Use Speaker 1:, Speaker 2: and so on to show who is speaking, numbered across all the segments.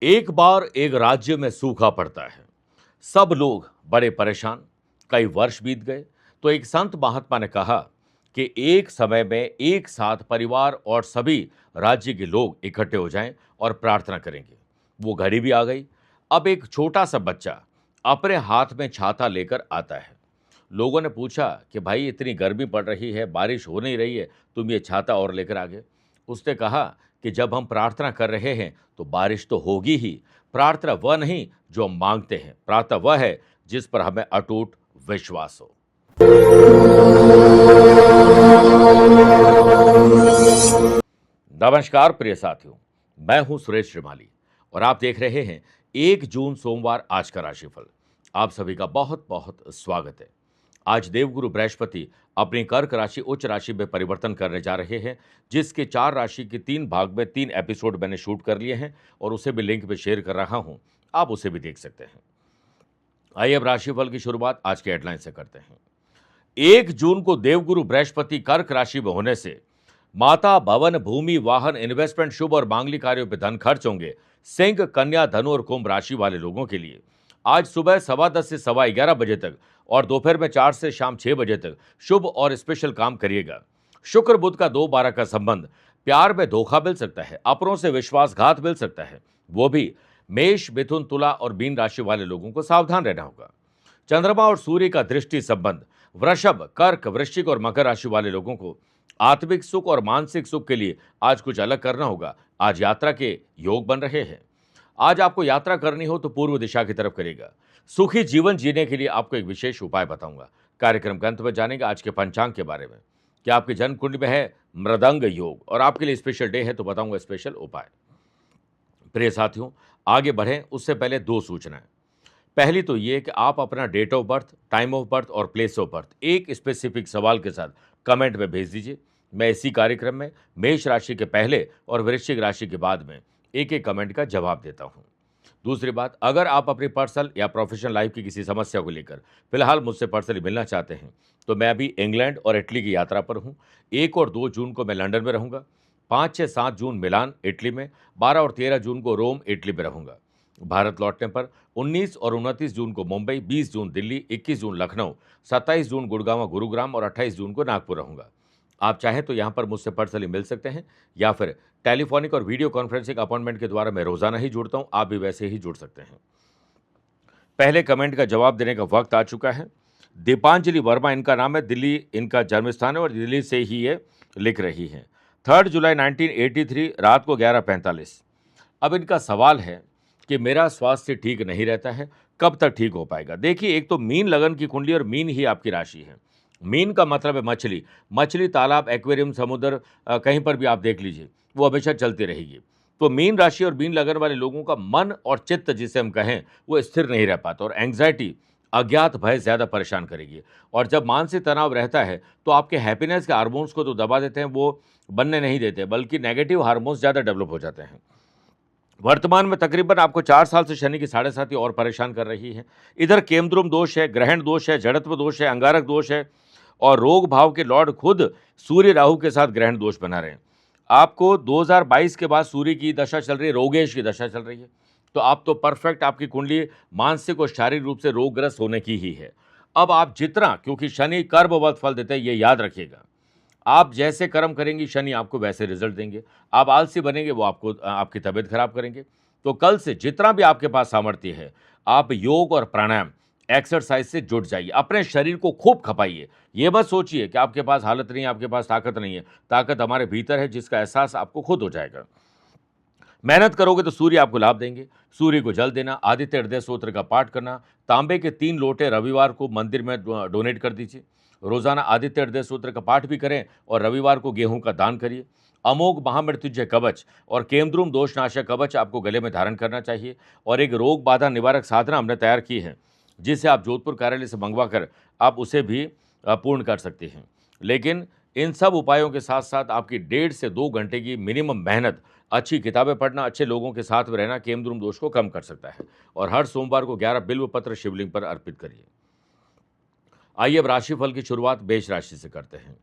Speaker 1: एक बार एक राज्य में सूखा पड़ता है। सब लोग बड़े परेशान। कई वर्ष बीत गए तो एक संत महात्मा ने कहा कि एक समय में एक साथ परिवार और सभी राज्य के लोग इकट्ठे हो जाएं और प्रार्थना करेंगे। वो घड़ी भी आ गई। अब एक छोटा सा बच्चा अपने हाथ में छाता लेकर आता है। लोगों ने पूछा कि भाई इतनी गर्मी पड़ रही है, बारिश हो नहीं रही है, तुम ये छाता और लेकर आ गए। उसने कहा कि जब हम प्रार्थना कर रहे हैं तो बारिश तो होगी ही। प्रार्थना वह नहीं जो हम मांगते हैं, प्रार्थना वह है जिस पर हमें अटूट विश्वास हो। नमस्कार प्रिय साथियों, मैं हूं सुरेश श्रीमाली और आप देख रहे हैं 1 जून सोमवार आज का राशिफल। आप सभी का बहुत बहुत स्वागत है। आज देवगुरु बृहस्पति अपनी कर्क राशि उच्च राशि में परिवर्तन करने जा रहे हैं, जिसके 4 राशि के 3 भाग में 3 एपिसोड मैंने शूट कर लिए हैं और उसे भी लिंक पे शेयर कर रहा हूं। आप उसे भी देख सकते हैं। आइए अब राशिफल की शुरुआत आज के हेडलाइन से करते हैं। 1 जून को देवगुरु बृहस्पति कर्क राशि में होने से माता, भवन, भूमि, वाहन, इन्वेस्टमेंट, शुभ और मांगलिक कार्यों पर धन खर्च होंगे। सिंह, कन्या, धनु और कुंभ राशि वाले लोगों के लिए आज सुबह 10:15 से 11:15 बजे तक और दोपहर में 4 से शाम 6 बजे तक शुभ और स्पेशल काम करिएगा। शुक्र बुध का 2-12 का संबंध, प्यार में धोखा मिल सकता है, अपनों से विश्वासघात मिल सकता है, वो भी मेष, मिथुन, तुला और मीन राशि वाले लोगों को सावधान रहना होगा। चंद्रमा और सूर्य का दृष्टि संबंध, वृषभ, कर्क, वृश्चिक और मकर राशि वाले लोगों को आत्मिक सुख और मानसिक सुख के लिए आज कुछ अलग करना होगा। आज यात्रा के योग बन रहे हैं। आज आपको यात्रा करनी हो तो पूर्व दिशा की तरफ करेगा। सुखी जीवन जीने के लिए आपको एक विशेष उपाय बताऊंगा। कार्यक्रम के अंत में जानेंगे आज के पंचांग के बारे में। क्या आपके जन्म कुंडली में है मृदंग योग और आपके लिए स्पेशल डे है तो बताऊंगा स्पेशल उपाय। प्रिय साथियों, आगे बढ़ें उससे पहले 2 सूचनाएं। पहली तो ये कि आप अपना date of birth, time of birth और प्लेस ऑफ बर्थ एक स्पेसिफिक सवाल के साथ कमेंट में भेज दीजिए। मैं इसी कार्यक्रम में मेष राशि के पहले और वृश्चिक राशि के बाद में एक एक कमेंट का जवाब देता हूं। दूसरी बात, अगर आप अपनी पर्सनल या प्रोफेशनल लाइफ की किसी समस्या को लेकर फिलहाल मुझसे पर्सनली मिलना चाहते हैं तो मैं अभी इंग्लैंड और इटली की यात्रा पर हूं। 1 और 2 जून को मैं लंदन में रहूंगा। 5, 6, 7 जून मिलान इटली में, 12 और 13 जून को रोम इटली में रहूंगा। भारत लौटने पर 19 और 29 जून को मुंबई, 20 जून दिल्ली, 21 जून लखनऊ, 27 जून गुड़गांव गुरुग्राम और 28 जून को नागपुर रहूंगा। आप चाहें तो यहां पर मुझसे पर्सनली मिल सकते हैं या फिर टेलीफोनिक और वीडियो कॉन्फ्रेंसिंग अपॉइंटमेंट के द्वारा मैं रोजाना ही जुड़ता हूं। आप भी वैसे ही जुड़ सकते हैं। पहले कमेंट का जवाब देने का वक्त आ चुका है। दीपांजलि वर्मा इनका नाम है, दिल्ली इनका जन्म स्थान है और दिल्ली से ही ये लिख रही हैं। 3 जुलाई 1983 रात को 11:45। अब इनका सवाल है कि मेरा स्वास्थ्य ठीक नहीं रहता है, कब तक ठीक हो पाएगा? देखिए, एक तो मीन लगन की कुंडली और मीन ही आपकी राशि है। मीन का मतलब है मछली। मछली तालाब, एक्वेरियम, समुद्र, कहीं पर भी आप देख लीजिए, वो हमेशा चलती रहेगी। तो मीन राशि और मीन लगन वाले लोगों का मन और चित्त जिसे हम कहें वो स्थिर नहीं रह पाता और एंग्जाइटी, अज्ञात भय ज़्यादा परेशान करेगी। और जब मानसिक तनाव रहता है तो आपके हैप्पीनेस के हार्मोन्स को तो दबा देते हैं, वो बनने नहीं देते, बल्कि नेगेटिव हार्मोन्स ज़्यादा डेवलप हो जाते हैं। वर्तमान में तकरीबन आपको 4 साल से शनि की साढ़े साती और परेशान कर रही है। इधर केमद्रुम दोष है, ग्रहण दोष है, जड़त्व दोष है, अंगारक दोष है और रोग भाव के लॉर्ड खुद सूर्य राहु के साथ ग्रहण दोष बना रहे हैं। आपको 2022 के बाद सूर्य की दशा चल रही है, रोगेश की दशा चल रही है। तो आप तो परफेक्ट, आपकी कुंडली मानसिक और शारीरिक रूप से रोगग्रस्त होने की ही है। अब आप जितना, क्योंकि शनि कर्मवत फल देते हैं, ये याद रखिएगा। आप जैसे कर्म करेंगी शनि आपको वैसे रिजल्ट देंगे। आप आलसी बनेंगे, वो आपको आपकी तबीयत खराब करेंगे। तो कल से जितना भी आपके पास सामर्थ्य है, आप योग और प्राणायाम, एक्सरसाइज से जुट जाइए। अपने शरीर को खूब खपाइए। ये मत सोचिए कि आपके पास हालत नहीं है, आपके पास ताकत नहीं है। ताकत हमारे भीतर है, जिसका एहसास आपको खुद हो जाएगा। मेहनत करोगे तो सूर्य आपको लाभ देंगे। सूर्य को जल देना, आदित्य हृदय स्तोत्र का पाठ करना, तांबे के 3 लोटे रविवार को मंदिर में डोनेट कर दीजिए। रोजाना आदित्य हृदय स्तोत्र का पाठ भी करें और रविवार को गेहूं का दान करिए। अमोघ महामृत्युंजय कवच और केमद्रुम दोषनाशक कवच आपको गले में धारण करना चाहिए। और एक रोग बाधा निवारक साधना हमने तैयार की है, जिसे आप जोधपुर कार्यालय से मंगवा कर आप उसे भी पूर्ण कर सकते हैं। लेकिन इन सब उपायों के साथ साथ आपकी 1.5 से 2 घंटे की मिनिमम मेहनत, अच्छी किताबें पढ़ना, अच्छे लोगों के साथ में रहना केमद्रुम दोष को कम कर सकता है। और हर सोमवार को 11 बिल्व पत्र शिवलिंग पर अर्पित करिए। आइए अब राशिफल की शुरुआत मेष राशि से करते हैं।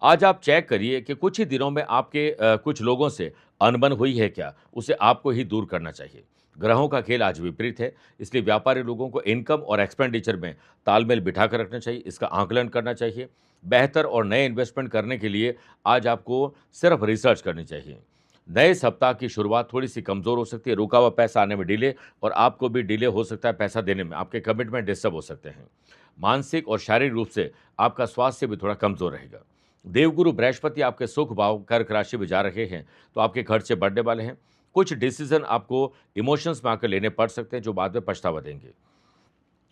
Speaker 1: आज आप चेक करिए कि कुछ ही दिनों में आपके कुछ लोगों से अनबन हुई है क्या, उसे आपको ही दूर करना चाहिए। ग्रहों का खेल आज विपरीत है, इसलिए व्यापारी लोगों को इनकम और एक्सपेंडिचर में तालमेल बिठा कर रखना चाहिए, इसका आकलन करना चाहिए। बेहतर और नए इन्वेस्टमेंट करने के लिए आज आपको सिर्फ रिसर्च करनी चाहिए। नए सप्ताह की शुरुआत थोड़ी-सी कमज़ोर हो सकती है, रुका हुआ पैसा आने में डिले और आपको भी डिले हो सकता है पैसा देने में, आपके कमिटमेंट डिस्टर्ब हो सकते हैं। मानसिक और शारीरिक रूप से आपका स्वास्थ्य भी थोड़ा कमज़ोर रहेगा। देवगुरु बृहस्पति आपके सुख भाव कर्क राशि में जा रहे हैं, तो आपके खर्चे बढ़ने वाले हैं। कुछ डिसीज़न आपको इमोशंस में आकर लेने पड़ सकते हैं, जो बाद में पछतावा देंगे।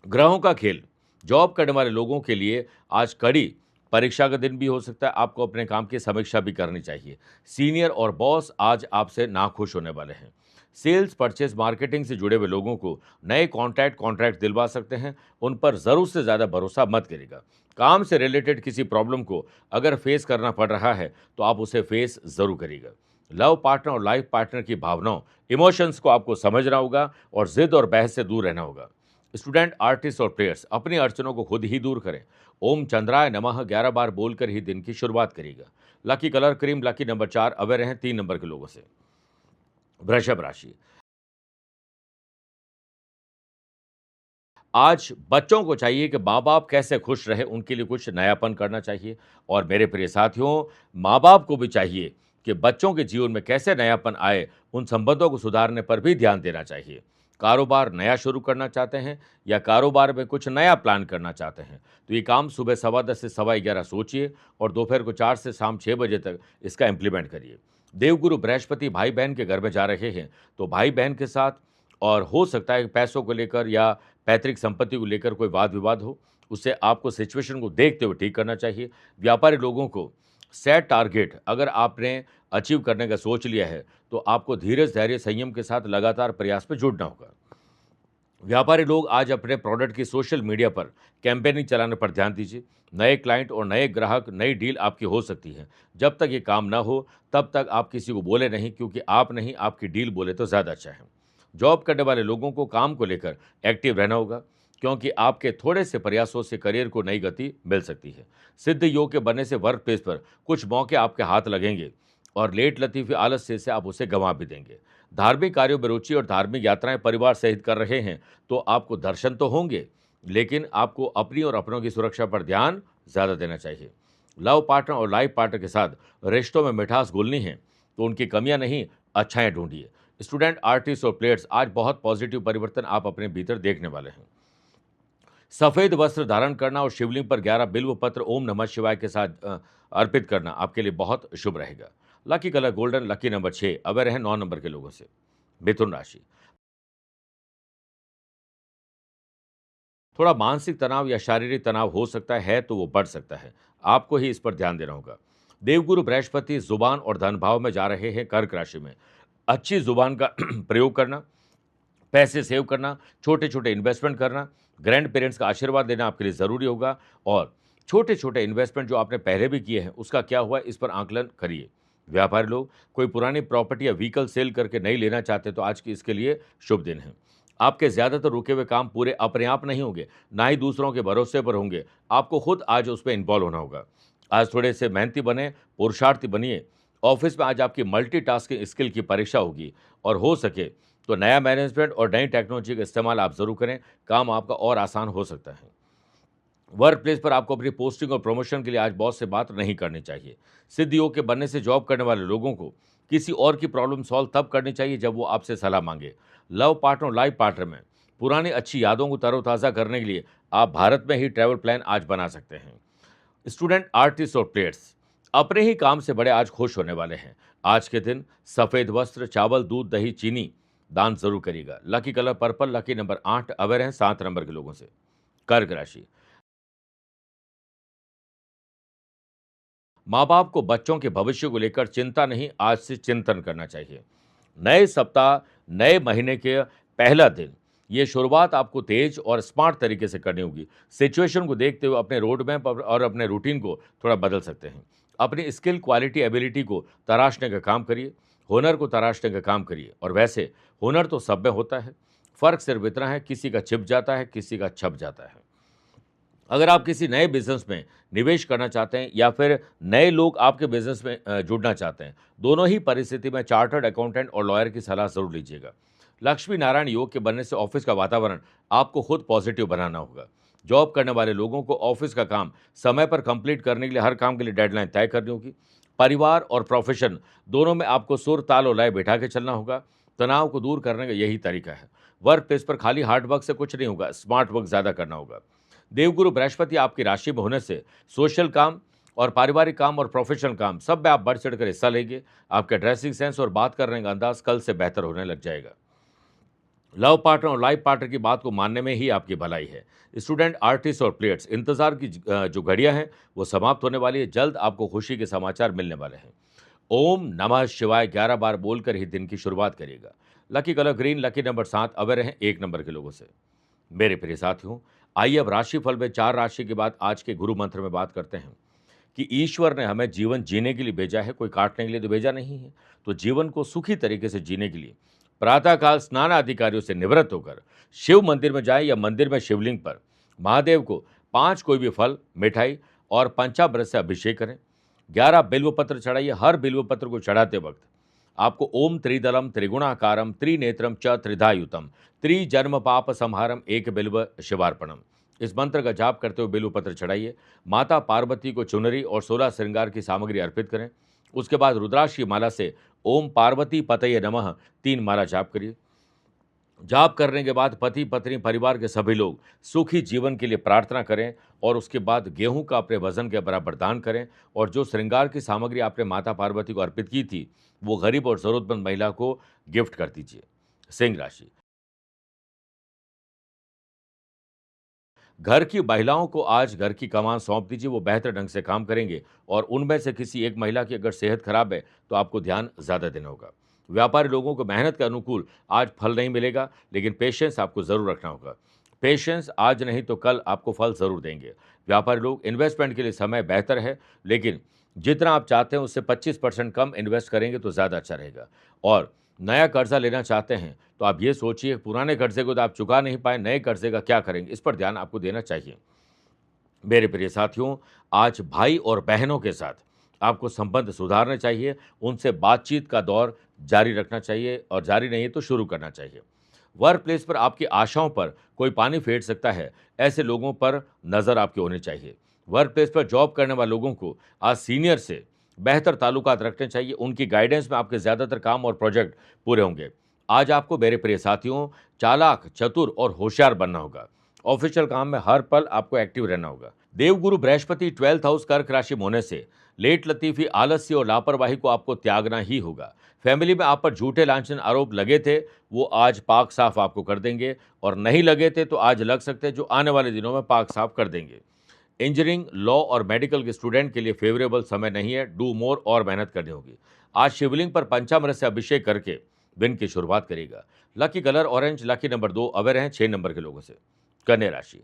Speaker 1: ग्रहों का खेल जॉब करने वाले लोगों के लिए आज कड़ी परीक्षा का दिन भी हो सकता है। आपको अपने काम की समीक्षा भी करनी चाहिए। सीनियर और बॉस आज आपसे नाखुश होने वाले हैं। सेल्स परचेज मार्केटिंग से जुड़े हुए लोगों को नए कॉन्ट्रैक्ट दिलवा सकते हैं। उन पर ज़रूर से ज़्यादा भरोसा मत करिएगा। काम से रिलेटेड किसी प्रॉब्लम को अगर फेस करना पड़ रहा है तो आप उसे फेस ज़रूर करिएगा। लव पार्टनर और लाइफ पार्टनर की भावनाओं इमोशंस को आपको समझना होगा और जिद और बहस से दूर रहना होगा। स्टूडेंट, आर्टिस्ट और प्लेयर्स अपनी अड़चनों को खुद ही दूर करें। ओम चंद्राय नमः 11 बार बोलकर ही दिन की शुरुआत करिएगा। Lucky colour cream, lucky number 4 aware हैं 3 नंबर के लोगों से। वृषभ राशि, आज बच्चों को चाहिए कि माँ-बाप कैसे खुश रहे, उनके लिए कुछ नयापन करना चाहिए। और मेरे प्रिय साथियों, माँ-बाप को भी चाहिए कि बच्चों के जीवन में कैसे नयापन आए, उन संबंधों को सुधारने पर भी ध्यान देना चाहिए। कारोबार नया शुरू करना चाहते हैं या कारोबार में कुछ नया प्लान करना चाहते हैं, तो ये काम सुबह 10:15 से 11:15 सोचिए और दोपहर को 4 से शाम 6 बजे तक इसका इम्प्लीमेंट करिए। देवगुरु बृहस्पति भाई-बहन के घर में जा रहे हैं, तो भाई-बहन के साथ और हो सकता है कि पैसों को लेकर या पैतृक संपत्ति को लेकर कोई वाद-विवाद हो, उससे आपको सिचुएशन को देखते हुए ठीक करना चाहिए। व्यापारी लोगों को सेट टारगेट अगर आपने अचीव करने का सोच लिया है, तो आपको धीरज, धैर्य, संयम के साथ लगातार प्रयास में जुटना होगा। व्यापारी लोग आज अपने प्रोडक्ट की सोशल मीडिया पर कैंपेनिंग चलाने पर ध्यान दीजिए। नए क्लाइंट और नए ग्राहक, नई डील आपकी हो सकती है। जब तक ये काम ना हो, तब तक आप किसी को बोले नहीं, क्योंकि आप नहीं, आपकी डील बोले तो ज़्यादा अच्छा है। जॉब करने वाले लोगों को काम को लेकर एक्टिव रहना होगा, क्योंकि आपके थोड़े से प्रयासों से करियर को नई गति मिल सकती है। सिद्ध योग के बनने से वर्क प्लेस पर कुछ मौके आपके हाथ लगेंगे और लेट लतीफ़ी आलस्य से आप उसे गंवा भी देंगे। धार्मिक कार्यों में रुचि और धार्मिक यात्राएं परिवार सहित कर रहे हैं, तो आपको दर्शन तो होंगे, लेकिन आपको अपनी और अपनों की सुरक्षा पर ध्यान ज़्यादा देना चाहिए। लव पार्टनर और लाइफ पार्टनर के साथ रिश्तों में मिठास घुलनी है, तो उनकी कमियां नहीं, अच्छाइयां ढूंढिए। स्टूडेंट, आर्टिस्ट और प्लेयर्स आज बहुत पॉजिटिव परिवर्तन आप अपने भीतर देखने वाले हैं। सफ़ेद वस्त्र धारण करना और शिवलिंग पर 11 बिल्व पत्र ओम नमः शिवाय के साथ अर्पित करना आपके लिए बहुत शुभ रहेगा। Lucky colour golden, lucky number 6 aware हैं 9 नंबर के लोगों से। मिथुन राशि, थोड़ा मानसिक तनाव या शारीरिक तनाव हो सकता है, तो वो बढ़ सकता है। आपको ही इस पर ध्यान देना होगा। देवगुरु बृहस्पति जुबान और धन भाव में जा रहे हैं कर्क राशि में। अच्छी जुबान का प्रयोग करना, पैसे सेव करना, छोटे-छोटे इन्वेस्टमेंट करना, ग्रैंड पेरेंट्स का आशीर्वाद लेना आपके लिए ज़रूरी होगा। और छोटे-छोटे इन्वेस्टमेंट जो आपने पहले भी किए हैं, उसका क्या हुआ, इस पर आकलन करिए। व्यापारी लोग कोई पुरानी प्रॉपर्टी या व्हीकल सेल करके नई लेना चाहते हैं, तो आज की इसके लिए शुभ दिन है। आपके ज़्यादातर रुके हुए काम पूरे अपने आप नहीं होंगे, ना ही दूसरों के भरोसे पर होंगे। आपको खुद आज उसमें इन्वॉल्व होना होगा। आज थोड़े से मेहनती बने, पुरुषार्थी बनिए। ऑफिस में आज आपकी मल्टीटास्किंग स्किल की परीक्षा होगी और हो सके तो नया मैनेजमेंट और नई टेक्नोलॉजी का इस्तेमाल आप ज़रूर करें, काम आपका और आसान हो सकता है। वर्क प्लेस पर आपको अपनी पोस्टिंग और प्रमोशन के लिए आज बॉस से बात नहीं करनी चाहिए। सिद्ध योग के बनने से जॉब करने वाले लोगों को किसी और की प्रॉब्लम सॉल्व तब करनी चाहिए जब वो आपसे सलाह मांगे। लव पार्टनर और लाइफ पार्टनर में पुरानी अच्छी यादों को तरोताज़ा करने के लिए आप भारत में ही ट्रैवल प्लान आज बना सकते हैं। स्टूडेंट, आर्टिस्ट और प्लेयर्स अपने ही काम से बड़े आज खुश होने वाले हैं। आज के दिन सफ़ेद वस्त्र, चावल, दूध, दही, चीनी दान जरूर करिएगा। Lucky colour purple, lucky number 8 aware हैं 7 नंबर के लोगों से। कर्क राशि, माँ बाप को बच्चों के भविष्य को लेकर चिंता नहीं, आज से चिंतन करना चाहिए। नए सप्ताह, नए महीने के पहला दिन, ये शुरुआत आपको तेज और स्मार्ट तरीके से करनी होगी। सिचुएशन को देखते हुए अपने रोड मैप और अपने रूटीन को थोड़ा बदल सकते हैं। अपनी स्किल, क्वालिटी, एबिलिटी को तराशने का काम करिए, हुनर को तराशने का काम करिए। और वैसे हुनर तो सब में होता है, फ़र्क सिर्फ इतना है किसी का छिप जाता है, किसी का छप जाता है। अगर आप किसी नए बिजनेस में निवेश करना चाहते हैं या फिर नए लोग आपके बिजनेस में जुड़ना चाहते हैं, दोनों ही परिस्थिति में चार्टर्ड अकाउंटेंट और लॉयर की सलाह जरूर लीजिएगा। लक्ष्मी नारायण योग के बनने से ऑफिस का वातावरण आपको खुद पॉजिटिव बनाना होगा। जॉब करने वाले लोगों को ऑफिस का काम समय पर कंप्लीट करने के लिए हर काम के लिए डेडलाइन तय करनी होगी। परिवार और प्रोफेशन दोनों में आपको सुर ताल और लय बैठा के चलना होगा। तनाव को दूर करने का यही तरीका है। वर्क प्लेस पर खाली हार्ड वर्क से कुछ नहीं होगा, स्मार्ट वर्क ज्यादा करना होगा। देवगुरु बृहस्पति आपकी राशि में होने से सोशल काम और पारिवारिक काम और प्रोफेशनल काम सब में आप बढ़ चढ़कर हिस्सा लेंगे। आपका ड्रेसिंग सेंस और बात करने का अंदाज कल से बेहतर होने लग जाएगा। लव पार्टनर और लाइफ पार्टनर की बात को मानने में ही आपकी भलाई है। स्टूडेंट, आर्टिस्ट और प्लेयर्स, इंतजार की जो घड़ियां हैं वो समाप्त होने वाली है। जल्द आपको खुशी के समाचार मिलने वाले हैं। ओम नमः शिवाय 11 बार बोलकर ही दिन की शुरुआत करिएगा। Lucky colour green, lucky number 7, away रहें 1 नंबर के लोगों से। मेरे प्रिय साथियों, आइए अब राशिफल में 4 राशि के बाद आज के गुरु मंत्र में बात करते हैं कि ईश्वर ने हमें जीवन जीने के लिए भेजा है, कोई काटने के लिए तो भेजा नहीं है। तो जीवन को सुखी तरीके से जीने के लिए प्रातःकाल स्नान अधिकारियों से निवृत्त होकर शिव मंदिर में जाएं या मंदिर में शिवलिंग पर महादेव को 5 कोई भी फल, मिठाई और पंचामृत से अभिषेक करें। 11 बिल्व पत्र चढ़ाइए। हर बिल्व पत्र को चढ़ाते वक्त आपको ओम त्रिदलम त्रिगुणाकारम त्रिनेत्रम च त्रिधायुतम त्रिजन्म पाप संहारम एक बिल्व शिवार्पणम, इस मंत्र का जाप करते हुए बिल्व पत्र चढ़ाइए। माता पार्वती को चुनरी और 16 श्रृंगार की सामग्री अर्पित करें। उसके बाद रुद्राक्ष की माला से ओम पार्वती पतये नमः 3 माला जाप करिए। जाप करने के बाद पति पत्नी परिवार के सभी लोग सुखी जीवन के लिए प्रार्थना करें और उसके बाद गेहूं का अपने वजन के बराबर दान करें और जो श्रृंगार की सामग्री आपने माता पार्वती को अर्पित की थी वो गरीब और जरूरतमंद महिला को गिफ्ट कर दीजिए। सिंह राशि, घर की महिलाओं को आज घर की कमान सौंप दीजिए। वो बेहतर ढंग से काम करेंगे और उनमें से किसी एक महिला की अगर सेहत खराब है तो आपको ध्यान ज़्यादा देना होगा। व्यापारी लोगों को मेहनत के अनुकूल आज फल नहीं मिलेगा, लेकिन पेशेंस आपको ज़रूर रखना होगा। पेशेंस आज नहीं तो कल आपको फल ज़रूर देंगे। व्यापारी लोग, इन्वेस्टमेंट के लिए समय बेहतर है, लेकिन जितना आप चाहते हैं उससे 25% कम इन्वेस्ट करेंगे तो ज़्यादा अच्छा रहेगा। और नया कर्जा लेना चाहते हैं तो आप ये सोचिए, पुराने कर्जे को तो आप चुका नहीं पाए, नए कर्जे का क्या करेंगे, इस पर ध्यान आपको देना चाहिए। मेरे प्रिय साथियों, आज भाई और बहनों के साथ आपको संबंध सुधारने चाहिए। उनसे बातचीत का दौर जारी रखना चाहिए और जारी नहीं है तो शुरू करना चाहिए। वर्क प्लेस पर आपकी आशाओं पर कोई पानी फेर सकता है, ऐसे लोगों पर नज़र आपकी होनी चाहिए। वर्क प्लेस पर जॉब करने वाले लोगों को आज सीनियर से बेहतर ताल्लुकात रखने चाहिए। उनकी गाइडेंस में आपके ज़्यादातर काम और प्रोजेक्ट पूरे होंगे। आज आपको मेरे प्रिय साथियों चालाक, चतुर और होशियार बनना होगा। ऑफिशियल काम में हर पल आपको एक्टिव रहना होगा। देवगुरु बृहस्पति 12th हाउस कर्क राशि में होने से लेट लतीफी, आलस्य और लापरवाही को आपको त्यागना ही होगा। फैमिली में आप पर झूठे लांछन आरोप लगे थे, वो आज पाक साफ आपको कर देंगे, और नहीं लगे थे तो आज लग सकते हैं, जो आने वाले दिनों में पाक साफ कर देंगे। इंजीनियरिंग, लॉ और मेडिकल के स्टूडेंट के लिए फेवरेबल समय नहीं है। डू मोर और मेहनत करनी होगी। आज शिवलिंग पर पंचामृत से अभिषेक करके दिन की शुरुआत करेगा। Lucky colour orange, lucky number 2, away रहें 6 नंबर के लोगों से। कन्या राशि,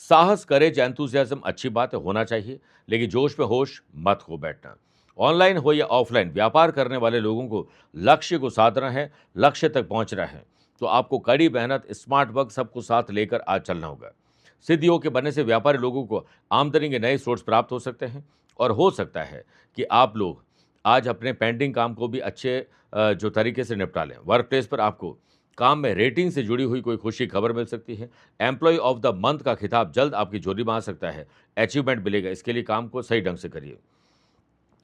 Speaker 1: साहस, करेज, एंथुसियाज्म अच्छी बात है, होना चाहिए, लेकिन जोश में होश मत खो बैठना। ऑनलाइन हो या ऑफलाइन, व्यापार करने वाले लोगों को लक्ष्य को साधना है, लक्ष्य तक पहुंचना है, तो आपको कड़ी मेहनत, स्मार्ट वर्क सबको साथ लेकर आज चलना होगा। सिद्धियों के बनने से व्यापारी लोगों को आमदनी के नए सोर्स प्राप्त हो सकते हैं और हो सकता है कि आप लोग आज अपने पेंडिंग काम को भी अच्छे जो तरीके से निपटा लें। वर्क प्लेस पर आपको काम में रेटिंग से जुड़ी हुई कोई खुशी खबर मिल सकती है। एम्प्लॉय ऑफ द मंथ का खिताब जल्द आपकी झोली में आ सकता है। अचीवमेंट मिलेगा, इसके लिए काम को सही ढंग से करिए।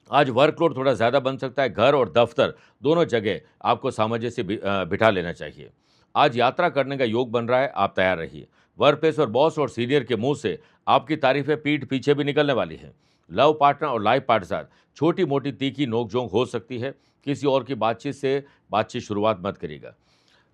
Speaker 1: आज वर्कलोड थोड़ा ज़्यादा बन सकता है। घर और दफ्तर दोनों जगह आपको सामंजस्य बिठा लेना चाहिए। आज यात्रा करने का योग बन रहा है, आप तैयार रहिए। वर्क प्लेस और बॉस और सीनियर के मुंह से आपकी तारीफें पीठ पीछे भी निकलने वाली हैं। लव पार्टनर और लाइफ पार्टनर साथ छोटी मोटी तीखी नोकझोंक हो सकती है। किसी और की बातचीत शुरुआत मत करिएगा।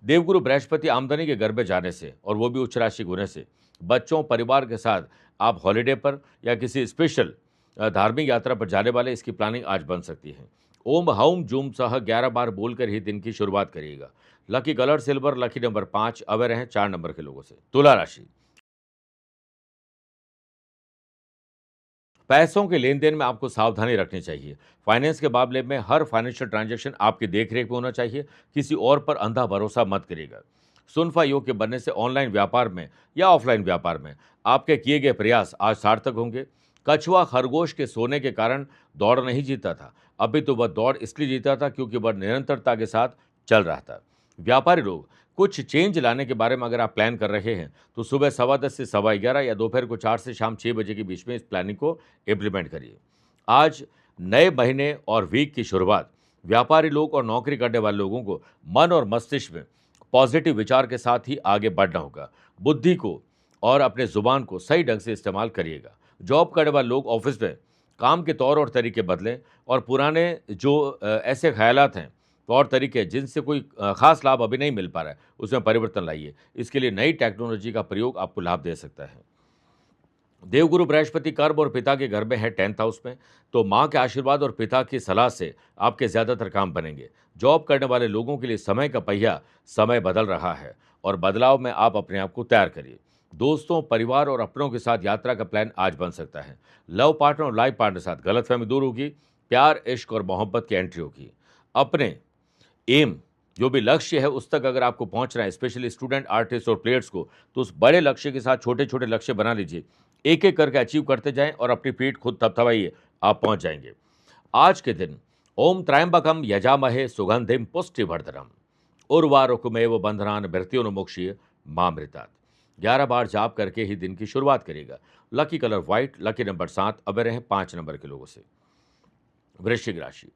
Speaker 1: देवगुरु बृहस्पति आमदनी के घर में जाने से और वो भी उच्च राशि के होने से बच्चों, परिवार के साथ आप हॉलिडे पर या किसी स्पेशल धार्मिक यात्रा पर जाने वाले, इसकी प्लानिंग आज बन सकती है। ओम हौम जूम सह 11 बार बोलकर ही दिन की शुरुआत करिएगा। Lucky colour silver, lucky number 5, away रहें 4 नंबर के लोगों से। तुला राशि, पैसों के लेन देन में आपको सावधानी रखनी चाहिए। फाइनेंस के मामले में हर फाइनेंशियल ट्रांजैक्शन आपकी देखरेख में होना चाहिए। किसी और पर अंधा भरोसा मत करिएगा। सुनफा योग के बनने से ऑनलाइन व्यापार में या ऑफलाइन व्यापार में आपके किए गए प्रयास आज सार्थक होंगे। कछुआ खरगोश के सोने के कारण दौड़ नहीं जीता था, अभी तो वह दौड़ इसलिए जीता था क्योंकि वह निरंतरता के साथ चल रहा था। व्यापारी लोग कुछ चेंज लाने के बारे में अगर आप प्लान कर रहे हैं तो सुबह 10:15 से 11:15 या दोपहर को 4 से शाम 6 बजे के बीच में इस प्लानिंग को इम्प्लीमेंट करिए। आज नए महीने और वीक की शुरुआत व्यापारी लोग और नौकरी करने वाले लोगों को मन और मस्तिष्क में पॉजिटिव विचार के साथ ही आगे बढ़ना होगा। बुद्धि को और अपने जुबान को सही ढंग से इस्तेमाल करिएगा। जॉब करने वाले लोग ऑफिस में काम के तौर और तरीके बदलें और पुराने जो ऐसे ख्यालात हैं, तौर तरीके जिनसे कोई खास लाभ अभी नहीं मिल पा रहा है, उसमें परिवर्तन लाइए। इसके लिए नई टेक्नोलॉजी का प्रयोग आपको लाभ दे सकता है। देवगुरु बृहस्पति कर्म और पिता के घर में है 10th हाउस में, तो माँ के आशीर्वाद और पिता की सलाह से आपके ज़्यादातर काम बनेंगे। जॉब करने वाले लोगों के लिए समय का पहिया समय बदल रहा है और बदलाव में आप अपने आप को तैयार करिए। दोस्तों, परिवार और अपनों के साथ यात्रा का प्लान आज बन सकता है। लव पार्टनर और लाइफ पार्टनर के साथ गलतफहमी दूर होगी। प्यार, इश्क और मोहब्बत की एंट्री होगी। अपने एम जो भी लक्ष्य है उस तक अगर आपको पहुंचना है, स्पेशली स्टूडेंट, आर्टिस्ट और प्लेयर्स को, तो उस बड़े लक्ष्य के साथ छोटे छोटे लक्ष्य बना लीजिए। एक एक करके अचीव करते जाएं और अपनी पीठ खुद थपथपाइए, आप पहुंच जाएंगे। आज के दिन ओम त्रयंबकम यजामहे सुगंधिम पुष्टिवर्धनम उर्वारुकमेव बंधनान मृत्युर्मुक्षीय मामृतात् 11 बार जाप करके ही दिन की शुरुआत करिएगा। Lucky colour white, lucky number 7, अब रहे 5 नंबर के लोगों से। वृश्चिक राशि,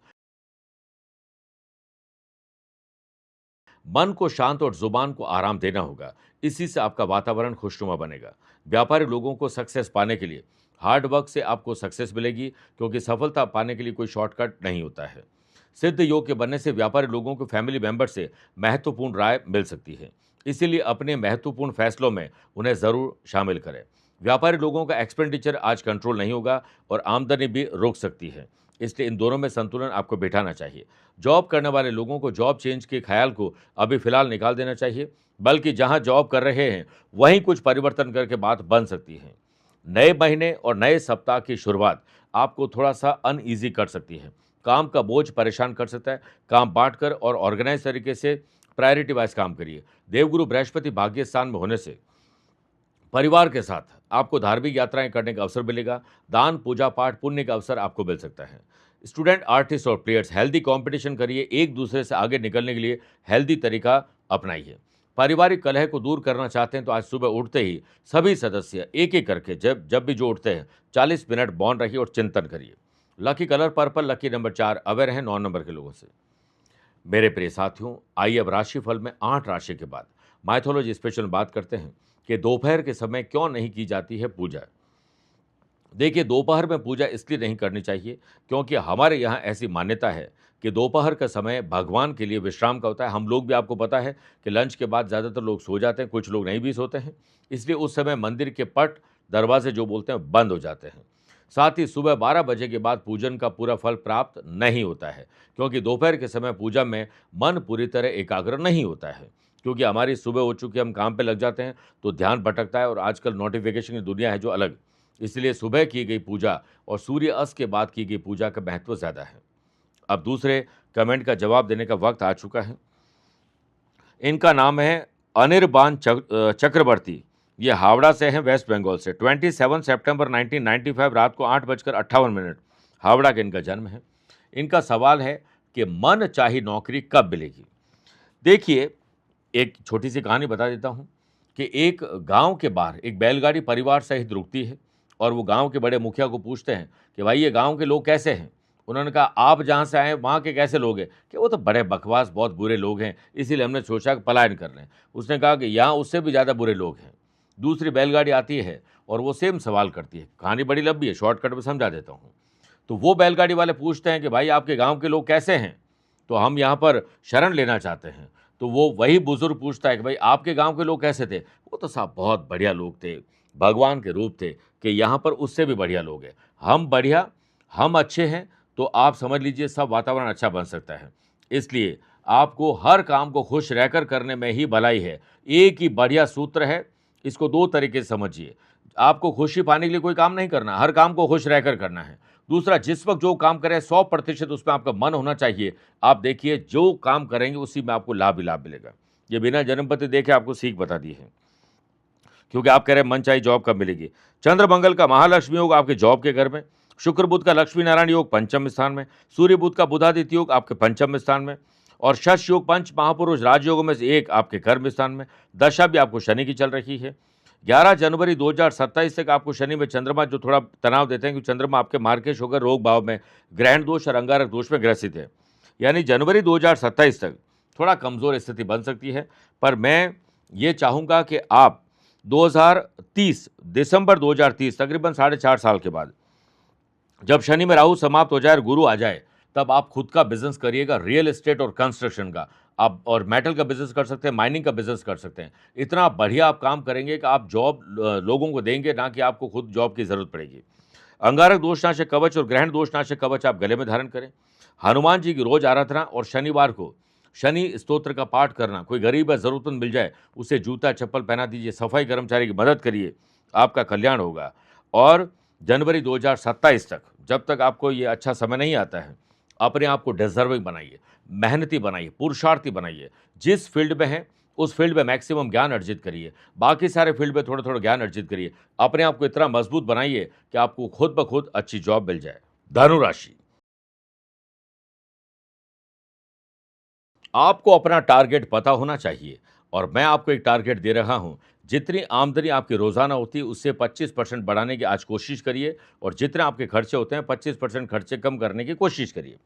Speaker 1: मन को शांत और जुबान को आराम देना होगा, इसी से आपका वातावरण खुशनुमा बनेगा। व्यापारी लोगों को सक्सेस पाने के लिए हार्ड वर्क से आपको सक्सेस मिलेगी, क्योंकि सफलता पाने के लिए कोई शॉर्टकट नहीं होता है। सिद्ध योग के बनने से व्यापारी लोगों को फैमिली मेंबर से महत्वपूर्ण राय मिल सकती है, इसीलिए अपने महत्वपूर्ण फैसलों में उन्हें जरूर शामिल करें। व्यापारी लोगों का एक्सपेंडिचर आज कंट्रोल नहीं होगा और आमदनी भी रुक सकती है, इसलिए इन दोनों में संतुलन आपको बिठाना चाहिए। जॉब करने वाले लोगों को जॉब चेंज के ख्याल को अभी फिलहाल निकाल देना चाहिए, बल्कि जहां जॉब कर रहे हैं वहीं कुछ परिवर्तन करके बात बन सकती है। नए महीने और नए सप्ताह की शुरुआत आपको थोड़ा सा अनईजी कर सकती है। काम का बोझ परेशान कर सकता है। काम बांटकर और ऑर्गेनाइज तरीके से प्रायोरिटी वाइज काम करिए। देवगुरु बृहस्पति भाग्य स्थान में होने से परिवार के साथ आपको धार्मिक यात्राएं करने का अवसर मिलेगा। दान, पूजा पाठ, पुण्य का अवसर आपको मिल सकता है। स्टूडेंट, आर्टिस्ट और प्लेयर्स हेल्दी कंपटीशन करिए। एक दूसरे से आगे निकलने के लिए हेल्दी तरीका अपनाइए। पारिवारिक कलह को दूर करना चाहते हैं तो आज सुबह उठते ही सभी सदस्य एक एक करके जब जब भी जो उठते हैं 40 मिनट मौन रहिए और चिंतन करिए। Lucky colour purple, lucky number 4, aware हैं 9 नंबर के लोगों से। मेरे प्रिय साथियों, आइए अब राशिफल में 8 राशि के बाद माइथोलॉजी स्पेशल बात करते हैं कि दोपहर के समय क्यों नहीं की जाती है पूजा। देखिए, दोपहर में पूजा इसलिए नहीं करनी चाहिए क्योंकि हमारे यहाँ ऐसी मान्यता है कि दोपहर का समय भगवान के लिए विश्राम का होता है। हम लोग भी, आपको पता है कि लंच के बाद ज़्यादातर लोग सो जाते हैं, कुछ लोग नहीं भी सोते हैं, इसलिए उस समय मंदिर के पट, दरवाजे जो बोलते हैं, बंद हो जाते हैं। साथ ही सुबह 12 बजे के बाद पूजन का पूरा फल प्राप्त नहीं होता है, क्योंकि दोपहर के समय पूजा में मन पूरी तरह एकाग्र नहीं होता है, क्योंकि हमारी सुबह हो चुकी है, हम काम पे लग जाते हैं तो ध्यान भटकता है और आजकल नोटिफिकेशन की दुनिया है जो अलग। इसलिए सुबह की गई पूजा और सूर्य अस्त के बाद की गई पूजा का महत्व ज़्यादा है। अब दूसरे कमेंट का जवाब देने का वक्त आ चुका है। इनका नाम है अनिर्बान चक्रवर्ती। ये हावड़ा से हैं, वेस्ट बंगाल से। 27 सितंबर 1995 रात को 8:58 हावड़ा का इनका जन्म है। इनका सवाल है कि मन चाही नौकरी कब मिलेगी। देखिए, एक छोटी सी कहानी बता देता हूँ कि एक गांव के बाहर एक बैलगाड़ी परिवार सहित रुकती है और वो गांव के बड़े मुखिया को पूछते हैं कि भाई, ये गांव के लोग कैसे हैं। उन्होंने कहा, आप जहाँ से आए वहाँ के कैसे लोग हैं? कि वो तो बड़े बकवास, बहुत बुरे लोग हैं, इसीलिए हमने सोचा कि पलायन कर लें। उसने कहा कि यहाँ उससे भी ज़्यादा बुरे लोग हैं। दूसरी बैलगाड़ी आती है और वो सेम सवाल करती है। कहानी बड़ी लंबी है, शॉर्टकट में समझा देता हूँ। तो वो बैलगाड़ी वाले पूछते हैं कि भाई, आपके गांव के लोग कैसे हैं, तो हम यहाँ पर शरण लेना चाहते हैं। तो वो वही बुजुर्ग पूछता है कि भाई, आपके गांव के लोग कैसे थे? वो तो साहब बहुत बढ़िया लोग थे, भगवान के रूप थे, कि यहाँ पर उससे भी बढ़िया लोग हैं। हम बढ़िया, हम अच्छे हैं तो आप समझ लीजिए सब वातावरण अच्छा बन सकता है। इसलिए आपको हर काम को खुश रहकर करने में ही भलाई है। एक ही बढ़िया सूत्र है, इसको 2 तरीके से समझिए। आपको खुशी पाने के लिए कोई काम नहीं करना, हर काम को खुश रहकर करना है। दूसरा, जिस वक्त जो काम करें 100% उसमें आपका मन होना चाहिए। आप देखिए, जो काम करेंगे उसी में आपको लाभ ही लाभ मिलेगा। ये बिना जन्मपति देखे आपको सीख बता दी है, क्योंकि आप कह रहे हैं मनचाही जॉब कब मिलेगी। चंद्र मंगल का महालक्ष्मी योग आपके जॉब के घर में, शुक्र बुध का लक्ष्मी नारायण योग पंचम स्थान में, सूर्य बुध का बुधादित्य योग आपके पंचम स्थान में, और शश योग पंच महापुरुष राजयोगों में से एक आपके कर्म स्थान में। दशा भी आपको शनि की चल रही है। 11 जनवरी 2027 तक आपको शनि में चंद्रमा जो थोड़ा तनाव देते हैं, क्योंकि चंद्रमा आपके मार्केश होकर रोग भाव में, ग्रहण दोष और अंगारक दोष में ग्रसित है। यानी जनवरी 2027 तक थोड़ा कमज़ोर स्थिति बन सकती है। पर मैं ये चाहूँगा कि आप 2030 दिसंबर 2030 तकरीबन 4.5 साल के बाद जब शनि में राहु समाप्त हो जाए और गुरु आ जाए, तब आप खुद का बिजनेस करिएगा, रियल एस्टेट और कंस्ट्रक्शन का। आप और मेटल का बिजनेस कर सकते हैं, माइनिंग का बिजनेस कर सकते हैं। इतना बढ़िया आप काम करेंगे कि आप जॉब लोगों को देंगे, ना कि आपको खुद जॉब की जरूरत पड़ेगी। अंगारक दोषनाशक कवच और ग्रहण दोषनाशक कवच आप गले में धारण करें। हनुमान जी की रोज आराधना और शनिवार को शनि स्तोत्र का पाठ करना। कोई गरीब या जरूरतमंद मिल जाए उसे जूता चप्पल पहना दीजिए, सफाई कर्मचारी की मदद करिए, आपका कल्याण होगा। और जनवरी 2027 तक, जब तक आपको ये अच्छा समय नहीं आता है, अपने आप को डिजर्विंग बनाइए, मेहनती बनाइए, पुरुषार्थी बनाइए। जिस फील्ड में हैं उस फील्ड में मैक्सिमम ज्ञान अर्जित करिए, बाकी सारे फील्ड में थोड़ा थोड़ा ज्ञान अर्जित करिए। अपने आप को इतना मजबूत बनाइए कि आपको खुद ब खुद अच्छी जॉब मिल जाए। धनु राशि, आपको अपना टारगेट पता होना चाहिए, और मैं आपको एक टारगेट दे रहा हूं। जितनी आमदनी आपकी रोजाना होती है उससे 25% बढ़ाने की आज कोशिश करिए, और जितने आपके खर्चे होते हैं 25% खर्चे कम करने की कोशिश करिए।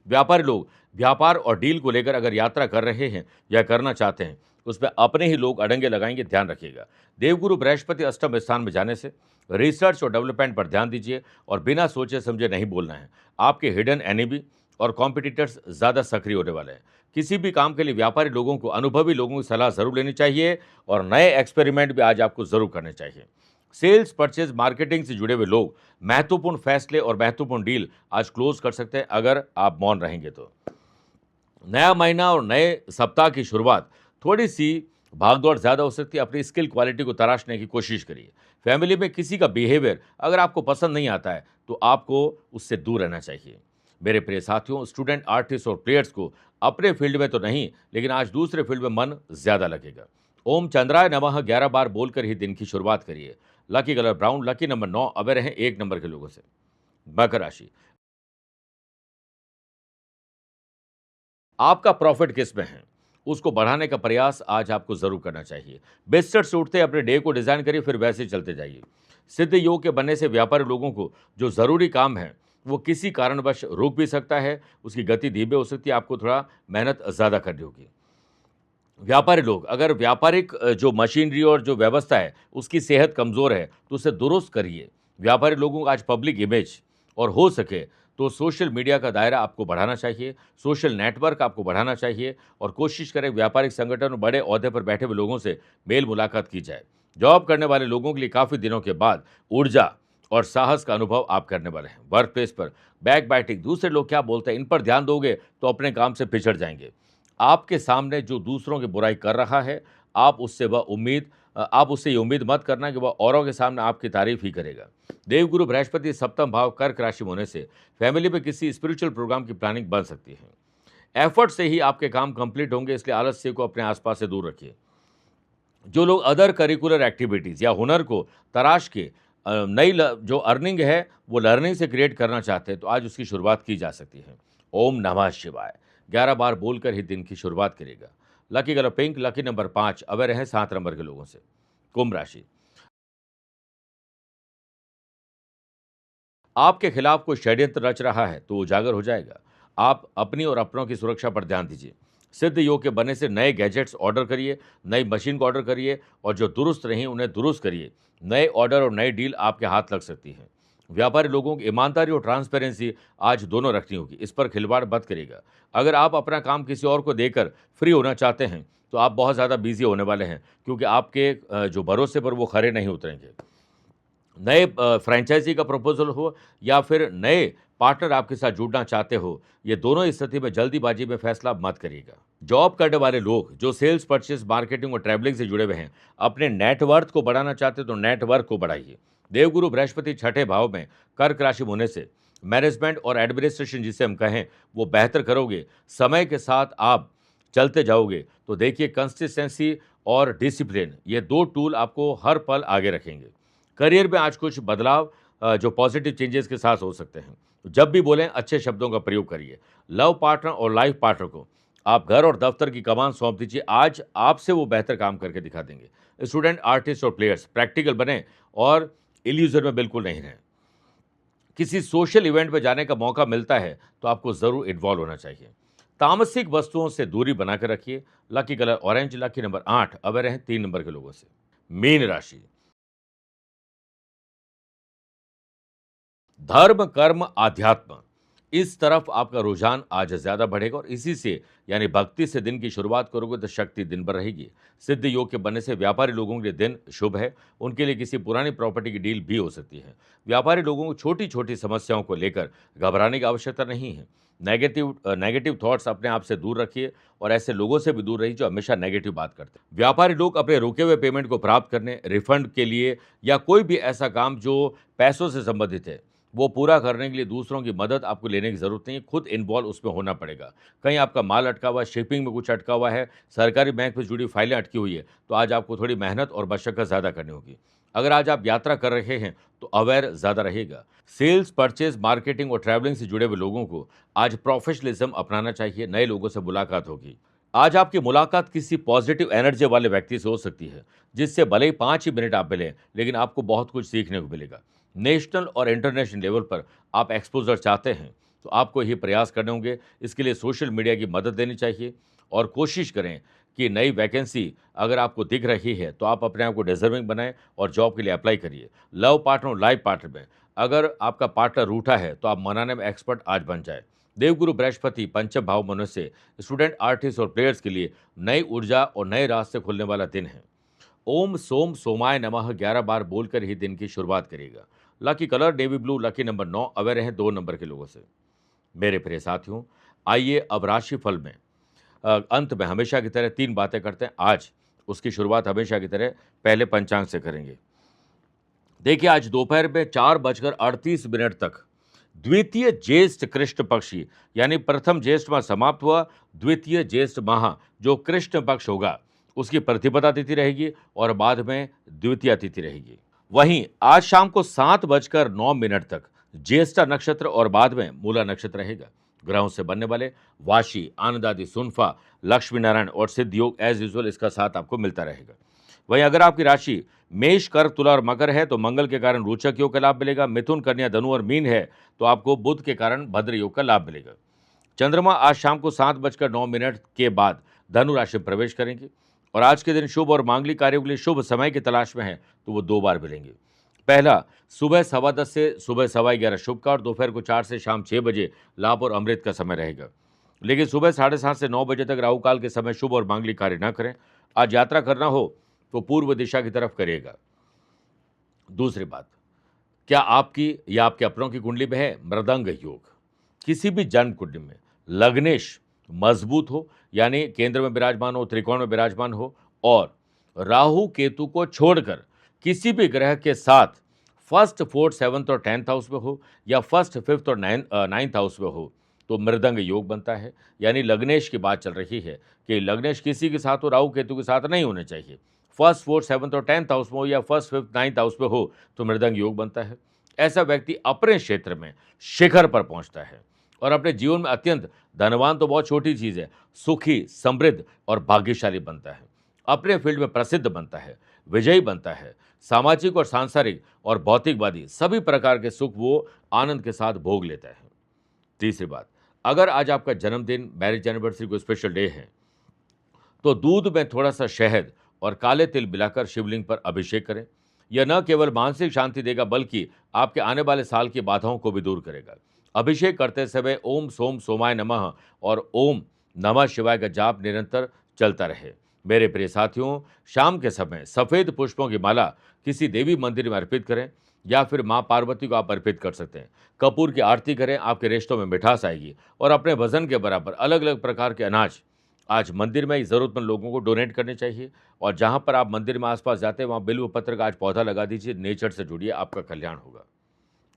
Speaker 1: व्यापारी लोग व्यापार और डील को लेकर अगर यात्रा कर रहे हैं या करना चाहते हैं, उसमें अपने ही लोग अड़ंगे लगाएंगे, ध्यान रखिएगा। देवगुरु बृहस्पति अष्टम स्थान में जाने से रिसर्च और डेवलपमेंट पर ध्यान दीजिए, और बिना सोचे समझे नहीं बोलना है। आपके हिडन एनिमी और कॉम्पिटिटर्स ज़्यादा सक्रिय होने वाले हैं। किसी भी काम के लिए व्यापारी लोगों को, अनुभवी लोगों की सलाह जरूर लेनी चाहिए, और नए एक्सपेरिमेंट भी आज आपको जरूर करने चाहिए। सेल्स, परचेज, मार्केटिंग से जुड़े हुए लोग महत्वपूर्ण फैसले और महत्वपूर्ण डील आज क्लोज कर सकते हैं, अगर आप मौन रहेंगे तो। नया महीना और नए सप्ताह की शुरुआत थोड़ी सी भागदौड़ ज़्यादा हो सकती है। अपनी स्किल क्वालिटी को तराशने की कोशिश करिए। फैमिली में किसी का बिहेवियर अगर आपको पसंद नहीं आता है तो आपको उससे दूर रहना चाहिए। मेरे प्रिय साथियों, स्टूडेंट, आर्टिस्ट और प्लेयर्स को अपने फील्ड में तो नहीं, लेकिन आज दूसरे फील्ड में मन ज़्यादा लगेगा। ओम चंद्राय नमः 11 बार बोलकर ही दिन की शुरुआत करिए। Lucky colour brown, lucky number 9 away रहें 1 नंबर के लोगों से। मकर राशि, आपका प्रॉफिट किस में है उसको बढ़ाने का प्रयास आज आपको जरूर करना चाहिए। बिस्तर से उठते अपने डे को डिजाइन करिए, फिर वैसे ही चलते जाइए। सिद्ध योग के बनने से व्यापारी लोगों को जो जरूरी काम है वो किसी कारणवश रुक भी सकता है, उसकी गति धीमे हो सकती है, आपको थोड़ा मेहनत ज़्यादा करनी होगी। व्यापारी लोग अगर व्यापारिक जो मशीनरी और जो व्यवस्था है उसकी सेहत कमज़ोर है तो उसे दुरुस्त करिए। व्यापारी लोगों का आज पब्लिक इमेज, और हो सके तो सोशल मीडिया का दायरा आपको बढ़ाना चाहिए, सोशल नेटवर्क आपको बढ़ाना चाहिए, और कोशिश करें व्यापारिक संगठन और बड़े ओहदे पर बैठे हुए लोगों से मेल मुलाकात की जाए। जॉब करने वाले लोगों के लिए काफ़ी दिनों के बाद ऊर्जा और साहस का अनुभव आप करने वाले हैं। वर्क प्लेस पर बैक बाइटिंग, दूसरे लोग क्या बोलते हैं, इन पर ध्यान दोगे तो अपने काम से पिछड़ जाएंगे। आपके सामने जो दूसरों की बुराई कर रहा है, आप उससे ये उम्मीद मत करना कि वह औरों के सामने आपकी तारीफ ही करेगा। देवगुरु बृहस्पति सप्तम भाव कर्क राशि में होने से फैमिली में किसी स्पिरिचुअल प्रोग्राम की प्लानिंग बन सकती है। एफर्ट से ही आपके काम कंप्लीट होंगे, इसलिए आलस्य को अपने आसपास से दूर रखिए। जो लोग अदर करिकुलर एक्टिविटीज़ या हुनर को तराश के जो अर्निंग है वो लर्निंग से क्रिएट करना चाहते हैं, तो आज उसकी शुरुआत की जा सकती है। ओम नमः शिवाय 11 बार बोलकर ही दिन की शुरुआत करेगा। Lucky colour pink, lucky number 5 away रहें 7 नंबर के लोगों से। कुंभ राशि, आपके खिलाफ कोई षड्यंत्र रच रहा है तो उजागर हो जाएगा। आप अपनी और अपनों की सुरक्षा पर ध्यान दीजिए। सिद्ध योग के बनने से नए गैजेट्स ऑर्डर करिए, नई मशीन को ऑर्डर करिए, और जो दुरुस्त नहीं उन्हें दुरुस्त करिए। नए ऑर्डर और नई डील आपके हाथ लग सकती है। व्यापारी लोगों की ईमानदारी और ट्रांसपेरेंसी आज दोनों रखनी होगी, इस पर खिलवाड़ मत करिएगा। अगर आप अपना काम किसी और को देकर फ्री होना चाहते हैं तो आप बहुत ज़्यादा बिजी होने वाले हैं, क्योंकि आपके जो भरोसे पर वो खरे नहीं उतरेंगे। नए फ्रेंचाइजी का प्रपोजल हो या फिर नए पार्टनर आपके साथ जुड़ना चाहते हो, ये दोनों स्थिति में जल्दीबाजी में फैसला मत करिएगा। जॉब करने वाले लोग जो सेल्स, परचेस, मार्केटिंग और ट्रैवलिंग से जुड़े हुए हैं, अपने नेटवर्थ को बढ़ाना चाहते हो तो नेटवर्क को बढ़ाइए। देवगुरु बृहस्पति छठे भाव में कर्क राशि में होने से मैनेजमेंट और एडमिनिस्ट्रेशन जिसे हम कहें वो बेहतर करोगे। समय के साथ आप चलते जाओगे तो देखिए कंसिस्टेंसी और डिसिप्लिन ये 2 टूल आपको हर पल आगे रखेंगे। करियर में आज कुछ बदलाव जो पॉजिटिव चेंजेस के साथ हो सकते हैं। जब भी बोलें अच्छे शब्दों का प्रयोग करिए। लव पार्टनर और लाइफ पार्टनर को आप घर और दफ्तर की कमान सौंप दीजिए। आज आपसे वो बेहतर काम करके दिखा देंगे। स्टूडेंट, आर्टिस्ट और प्लेयर्स प्रैक्टिकल बने और इल्यूजन में बिल्कुल नहीं रहें। किसी सोशल इवेंट में जाने का मौका मिलता है तो आपको ज़रूर इन्वॉल्व होना चाहिए। तामसिक वस्तुओं से दूरी बनाकर रखिए। Lucky colour orange, lucky number 8 aware रहें 3 नंबर के लोगों से। मीन राशि, धर्म, कर्म, आध्यात्म इस तरफ आपका रुझान आज ज़्यादा बढ़ेगा और इसी से यानी भक्ति से दिन की शुरुआत करोगे तो शक्ति दिन भर रहेगी। सिद्ध योग के बनने से व्यापारी लोगों के लिए दिन शुभ है। उनके लिए किसी पुरानी प्रॉपर्टी की डील भी हो सकती है। व्यापारी लोगों को छोटी छोटी समस्याओं को लेकर घबराने की आवश्यकता नहीं है। नेगेटिव थॉट्स अपने आप से दूर रखिए और ऐसे लोगों से भी दूर रहिए जो हमेशा नेगेटिव बात करते हैं। व्यापारी लोग अपने रुके हुए पेमेंट को प्राप्त करने, रिफंड के लिए या कोई भी ऐसा काम जो पैसों से संबंधित है वो पूरा करने के लिए दूसरों की मदद आपको लेने की ज़रूरत नहीं है, खुद इन्वॉल्व उसमें होना पड़ेगा। कहीं आपका माल अटका हुआ है, शिपिंग में कुछ अटका हुआ है, सरकारी बैंक में जुड़ी फाइलें अटकी हुई है, तो आज आपको थोड़ी मेहनत और मशक्कत ज़्यादा करनी होगी। अगर आज आप यात्रा कर रहे हैं तो अवेयर ज़्यादा रहेगा। सेल्स, परचेज, मार्केटिंग और ट्रैवलिंग से जुड़े हुए लोगों को आज प्रोफेशनलिज्म अपनाना चाहिए। नए लोगों से मुलाकात होगी। आज आपकी मुलाकात किसी पॉजिटिव एनर्जी वाले व्यक्ति से हो सकती है, जिससे भले ही 5 ही मिनट आप मिलें, लेकिन आपको बहुत कुछ सीखने को मिलेगा। नेशनल और इंटरनेशनल लेवल पर आप एक्सपोजर चाहते हैं तो आपको ये प्रयास करने होंगे। इसके लिए सोशल मीडिया की मदद लेनी चाहिए और कोशिश करें कि नई वैकेंसी अगर आपको दिख रही है तो आप अपने आप को डिजर्विंग बनाएं और जॉब के लिए अप्लाई करिए। लव पार्टनर और लाइफ पार्टनर में अगर आपका पार्टनर रूठा है तो आप मनाने में एक्सपर्ट आज बन जाए। देवगुरु बृहस्पति पंचम भाव मन से स्टूडेंट, आर्टिस्ट और प्लेयर्स के लिए नई ऊर्जा और नए रास्ते खुलने वाला दिन है। ओम सोम सोमाय नमः 11 बार बोलकर ही दिन की शुरुआत करिएगा। Lucky colour navy blue, lucky number 9 aware हैं 2 नंबर के लोगों से। मेरे प्रिय साथियों, आइए अब राशिफल में अंत में हमेशा की तरह 3 बातें करते हैं। आज उसकी शुरुआत हमेशा की तरह पहले पंचांग से करेंगे। देखिए, आज दोपहर में 4:38 तक द्वितीय ज्येष्ठ कृष्ण पक्षी यानी प्रथम ज्येष्ठ माह समाप्त हुआ। द्वितीय ज्येष्ठ माह जो कृष्ण पक्ष होगा उसकी प्रतिपदा तिथि रहेगी और बाद में द्वितीय तिथि रहेगी। वहीं आज शाम को 7:09 तक ज्येष्ठा नक्षत्र और बाद में मूला नक्षत्र रहेगा। ग्रहों से बनने वाले वाशी, आनंदादि, सुनफा, लक्ष्मी नारायण और सिद्ध योग एज यूजुअल इसका साथ आपको मिलता रहेगा। वहीं अगर आपकी राशि मेष, कर्क, तुला और मकर है तो मंगल के कारण रोचक योग का लाभ मिलेगा। मिथुन, कन्या, धनु और मीन है तो आपको बुध के कारण भद्र योग का लाभ मिलेगा। चंद्रमा आज शाम को 7:09 के बाद धनु राशि में प्रवेश करेंगे और आज के दिन शुभ और मांगलिक कार्यों के लिए शुभ समय की तलाश में है तो वो 2 बार मिलेंगे। पहला, सुबह 10:15 से सुबह 11:15 शुभ का और दोपहर को 4 से शाम 6 बजे लाभ और अमृत का समय रहेगा। लेकिन सुबह 7:30 से 9 बजे तक राहु काल के समय शुभ और मांगलिक कार्य न करें। आज यात्रा करना हो तो पूर्व दिशा की तरफ करिएगा। दूसरी बात, क्या आपकी या आपके अपनों की कुंडली में है मृदंग योग? किसी भी जन्म कुंडली में लग्नेश मजबूत हो यानी केंद्र में विराजमान हो, त्रिकोण में विराजमान हो और राहु केतु को छोड़कर किसी भी ग्रह के साथ फर्स्ट, फोर्थ, सेवंथ और 10th हाउस में हो या फर्स्ट, फिफ्थ और 9th हाउस में हो तो मृदंग योग बनता है। यानी लग्नेश की बात चल रही है कि लग्नेश किसी के साथ हो, राहु केतु के साथ नहीं होने चाहिए। फर्स्ट, फोर्थ, सेवंथ और 10th हाउस में हो या फर्स्ट, फिफ्थ, 9th हाउस में हो तो मृदंग योग बनता है। ऐसा व्यक्ति अपने क्षेत्र में शिखर पर पहुंचता है और अपने जीवन में अत्यंत धनवान तो बहुत छोटी चीज़ है, सुखी, समृद्ध और भाग्यशाली बनता है। अपने फील्ड में प्रसिद्ध बनता है, विजयी बनता है। सामाजिक और सांसारिक और भौतिकवादी सभी प्रकार के सुख वो आनंद के साथ भोग लेता है। तीसरी बात, अगर आज आपका जन्मदिन, मैरिज एनिवर्सरी कोई स्पेशल डे है तो दूध में थोड़ा सा शहद और काले तिल मिलाकर शिवलिंग पर अभिषेक करें। यह न केवल मानसिक शांति देगा बल्कि आपके आने वाले साल की बाधाओं को भी दूर करेगा। अभिषेक करते समय ओम सोम सोमाय नमः और ओम नमः शिवाय का जाप निरंतर चलता रहे। मेरे प्रिय साथियों, शाम के समय सफ़ेद पुष्पों की माला किसी देवी मंदिर में अर्पित करें या फिर माँ पार्वती को आप अर्पित कर सकते हैं। कपूर की आरती करें, आपके रिश्तों में मिठास आएगी और अपने वजन के बराबर अलग अलग प्रकार के अनाज आज मंदिर में ज़रूरतमंद लोगों को डोनेट करने चाहिए। और जहाँ पर आप मंदिर में आसपास जाते हैं वहाँ बिल्व पत्र का आज पौधा लगा दीजिए। नेचर से जुड़िए, आपका कल्याण होगा।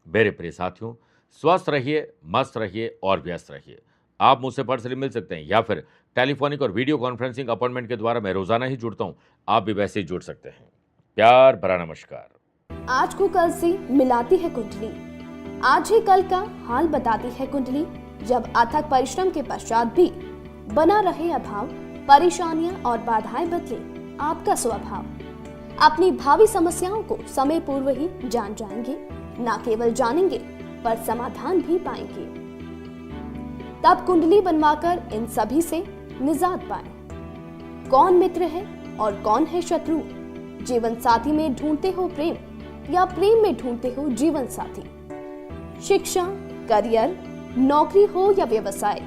Speaker 1: मेरे प्रिय साथियों, स्वस्थ रहिए, मस्त रहिए और व्यस्त रहिए। आप मुझसे पर्सनली मिल सकते हैं या फिर टेलीफोनिक और वीडियो कॉन्फ्रेंसिंग अपॉइंटमेंट के द्वारा मैं रोजाना ही जुड़ता हूं, आप भी वैसे ही जुड़ सकते हैं। प्यार भरा नमस्कार।
Speaker 2: आज को कल से मिलाती है कुंडली, आज ही कल का हाल बताती है कुंडली। जब अथक परिश्रम के पश्चात भी बना रहे अभाव, परेशानियां और बाधाएं बदले आपका स्वभाव, अपनी भावी समस्याओं को समय पूर्व ही जान जाएंगे, न केवल जानेंगे पर समाधान भी पाएंगे। तब कुंडली बनवाकर इन सभी से निजात पाएं। कौन मित्र है और कौन है शत्रु, जीवन साथी में ढूंढते हो प्रेम या प्रेम में ढूंढते हो जीवन साथी, शिक्षा, करियर, नौकरी हो या व्यवसाय,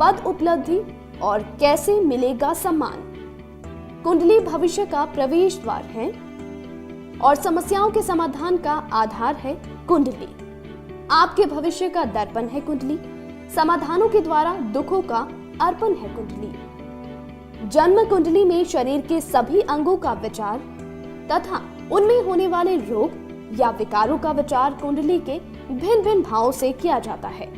Speaker 2: पद उपलब्धि और कैसे मिलेगा सम्मान। कुंडली भविष्य का प्रवेश द्वार है और समस्याओं के समाधान का आधार है कुंडली। आपके भविष्य का दर्पण है कुंडली, समाधानों के द्वारा दुखों का अर्पण है कुंडली। जन्म कुंडली में शरीर के सभी अंगों का विचार तथा उनमें होने वाले रोग या विकारों का विचार कुंडली के भिन्न भिन्न भावों से किया जाता है।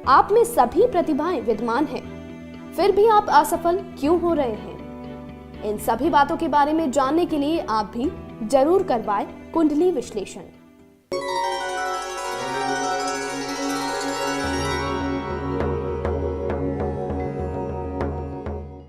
Speaker 2: आप में सभी प्रतिभाएं विद्यमान हैं, फिर भी आप असफल क्यों हो रहे हैं? इन सभी बातों के बारे में जानने के लिए आप भी जरूर करवाएं कुंडली विश्लेषण।